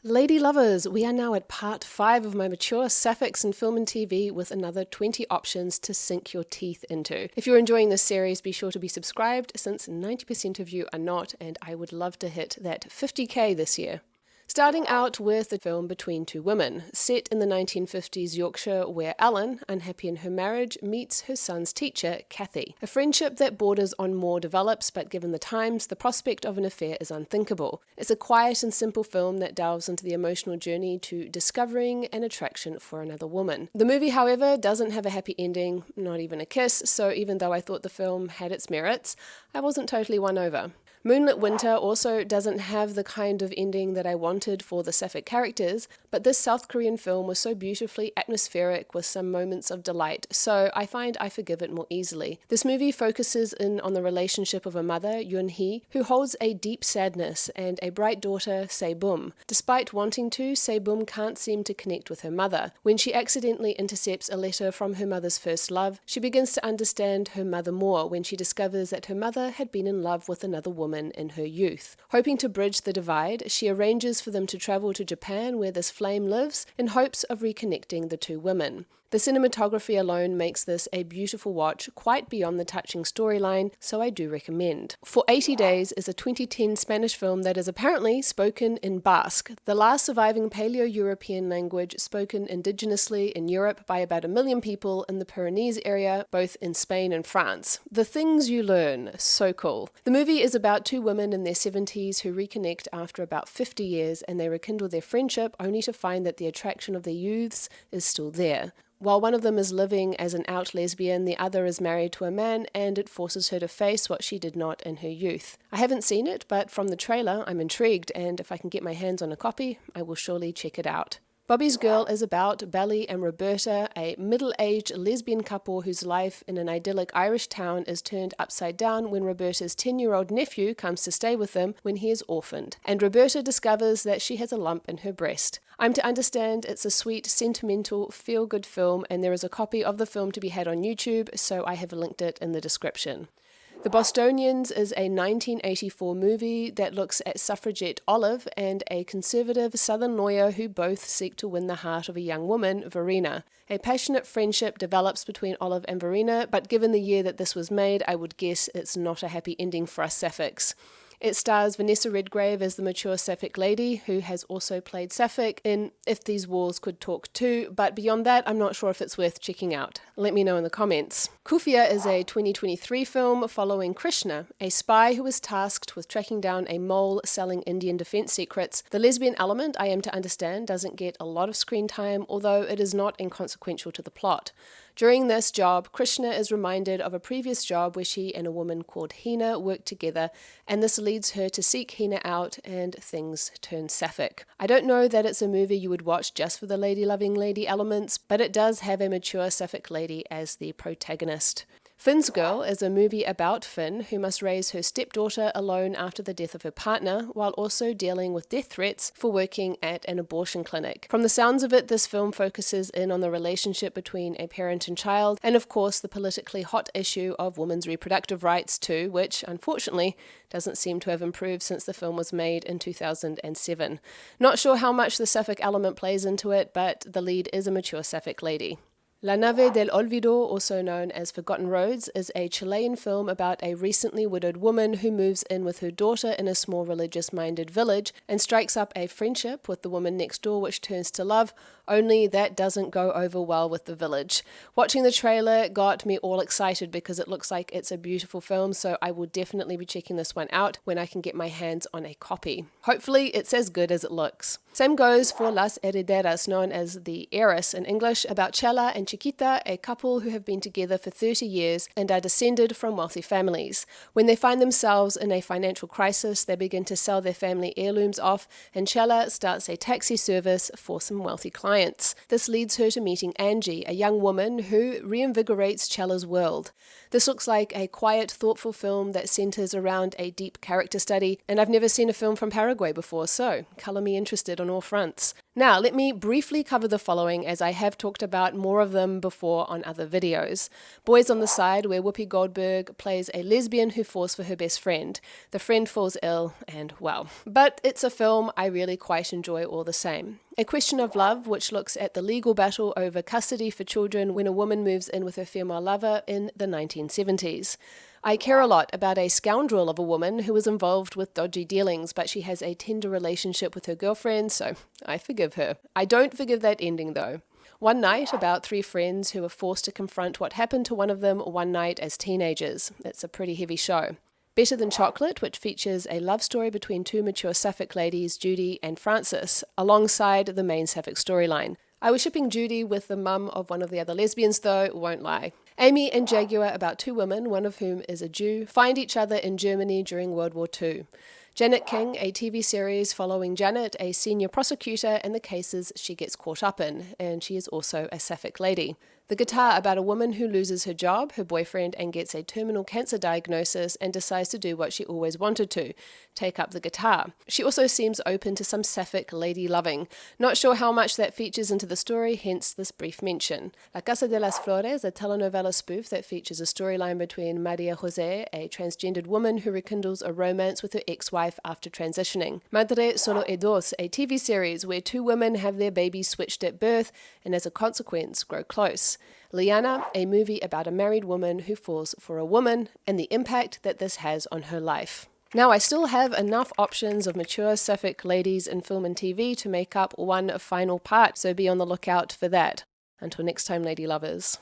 Lady lovers, we are now at part 5 of my mature sapphics in film and TV with another 20 options to sink your teeth into. If you're enjoying this series, be sure to be subscribed since 90% of you are not, and I would love to hit that 50k this year. Starting out with the film Between Two Women, set in the 1950s Yorkshire where Ellen, unhappy in her marriage, meets her son's teacher, Kfia. A friendship that borders on more develops, but given the times, the prospect of an affair is unthinkable. It's a quiet and simple film that delves into the emotional journey to discovering an attraction for another woman. The movie, however, doesn't have a happy ending, not even a kiss, so even though I thought the film had its merits, I wasn't totally won over. Moonlet Winter also doesn't have the kind of ending that I wanted for the sapphic characters, but this South Korean film was so beautifully atmospheric with some moments of delight, so I find I forgive it more easily. This movie focuses in on the relationship of a mother, Yoon-hee, who holds a deep sadness, and a bright daughter, Se-bum. Despite wanting to, Se-bum can't seem to connect with her mother. When she accidentally intercepts a letter from her mother's first love, she begins to understand her mother more when she discovers that her mother had been in love with another woman in her youth. Hoping to bridge the divide, she arranges for them to travel to Japan where this flame lives in hopes of reconnecting the two women. The cinematography alone makes this a beautiful watch, quite beyond the touching storyline, so I do recommend. For 80 Days is a 2010 Spanish film that is apparently spoken in Basque, the last surviving Paleo-European language spoken indigenously in Europe by about 1 million people in the Pyrenees area, both in Spain and France. The things you learn, so cool. The movie is about two women in their 70s who reconnect after about 50 years, and they rekindle their friendship only to find that the attraction of their youths is still there. While one of them is living as an out lesbian, the other is married to a man, and it forces her to face what she did not in her youth. I haven't seen it, but from the trailer I'm intrigued, and if I can get my hands on a copy, I will surely check it out. Bobby's Girl is about Bally and Roberta, a middle-aged lesbian couple whose life in an idyllic Irish town is turned upside down when Roberta's 10-year-old nephew comes to stay with them when he is orphaned, and Roberta discovers that she has a lump in her breast. I'm to understand it's a sweet, sentimental, feel-good film, and there is a copy of the film to be had on YouTube, so I have linked it in the description. The Bostonians is a 1984 movie that looks at suffragette Olive and a conservative southern lawyer who both seek to win the heart of a young woman, Verena. A passionate friendship develops between Olive and Verena, but given the year that this was made, I would guess it's not a happy ending for us sapphics. It stars Vanessa Redgrave as the mature sapphic lady, who has also played sapphic in If These Walls Could Talk Too, but beyond that, I'm not sure if it's worth checking out. Let me know in the comments. Kfia is a 2023 film following Krishna, a spy who is tasked with tracking down a mole selling Indian defense secrets. The lesbian element, I am to understand, doesn't get a lot of screen time, although it is not inconsequential to the plot. During this job, Krishna is reminded of a previous job where she and a woman called Hina worked together, and this leads her to seek Hina out, and things turn sapphic. I don't know that it's a movie you would watch just for the lady-loving lady elements, but it does have a mature sapphic lady as the protagonist. Finn's Girl is a movie about Finn, who must raise her stepdaughter alone after the death of her partner, while also dealing with death threats for working at an abortion clinic. From the sounds of it, this film focuses in on the relationship between a parent and child, and of course the politically hot issue of women's reproductive rights too, which, unfortunately, doesn't seem to have improved since the film was made in 2007. Not sure how much the sapphic element plays into it, but the lead is a mature sapphic lady. La Nave del Olvido, also known as Forgotten Roads, is a Chilean film about a recently widowed woman who moves in with her daughter in a small religious-minded village and strikes up a friendship with the woman next door which turns to love, only that doesn't go over well with the village. Watching the trailer got me all excited because it looks like it's a beautiful film, so I will definitely be checking this one out when I can get my hands on a copy. Hopefully it's as good as it looks. Same goes for Las Herederas, known as The Heiress in English, about Chela and Chiquita, a couple who have been together for 30 years and are descended from wealthy families. When they find themselves in a financial crisis, they begin to sell their family heirlooms off, and Chela starts a taxi service for some wealthy clients. This leads her to meeting Angie, a young woman who reinvigorates Chela's world. This looks like a quiet, thoughtful film that centers around a deep character study, and I've never seen a film from Paraguay before, so colour me interested on on all fronts. Now, let me briefly cover the following, as I have talked about more of them before on other videos. Boys on the Side, where Whoopi Goldberg plays a lesbian who falls for her best friend. The friend falls ill, and well. But it's a film I really quite enjoy all the same. A Question of Love, which looks at the legal battle over custody for children when a woman moves in with her female lover in the 1970s. I care a lot about a scoundrel of a woman who was involved with dodgy dealings, but she has a tender relationship with her girlfriend, so I forgive her. I don't forgive that ending, though. One Night, about 3 friends who are forced to confront what happened to one of them one night as teenagers. It's a pretty heavy show. Better Than Chocolate, which features a love story between 2 mature sapphic ladies, Judy and Frances, alongside the main sapphic storyline. I was shipping Judy with the mum of one of the other lesbians, though, won't lie. Amy and Jaguar, about 2 women, one of whom is a Jew, find each other in Germany during World War II. Janet King, a TV series following Janet, a senior prosecutor, and the cases she gets caught up in, and she is also a sapphic lady. The Guitar, about a woman who loses her job, her boyfriend, and gets a terminal cancer diagnosis and decides to do what she always wanted to, take up the guitar. She also seems open to some sapphic lady loving. Not sure how much that features into the story, hence this brief mention. La Casa de las Flores, a telenovela spoof that features a storyline between Maria Jose, a transgendered woman who rekindles a romance with her ex-wife after transitioning. Madre Solo e Dos, a TV series where 2 women have their babies switched at birth and as a consequence grow close. Liana, a movie about a married woman who falls for a woman and the impact that this has on her life. Now, I still have enough options of mature sapphic ladies in film and TV to make up one final part, so be on the lookout for that. Until next time, lady lovers.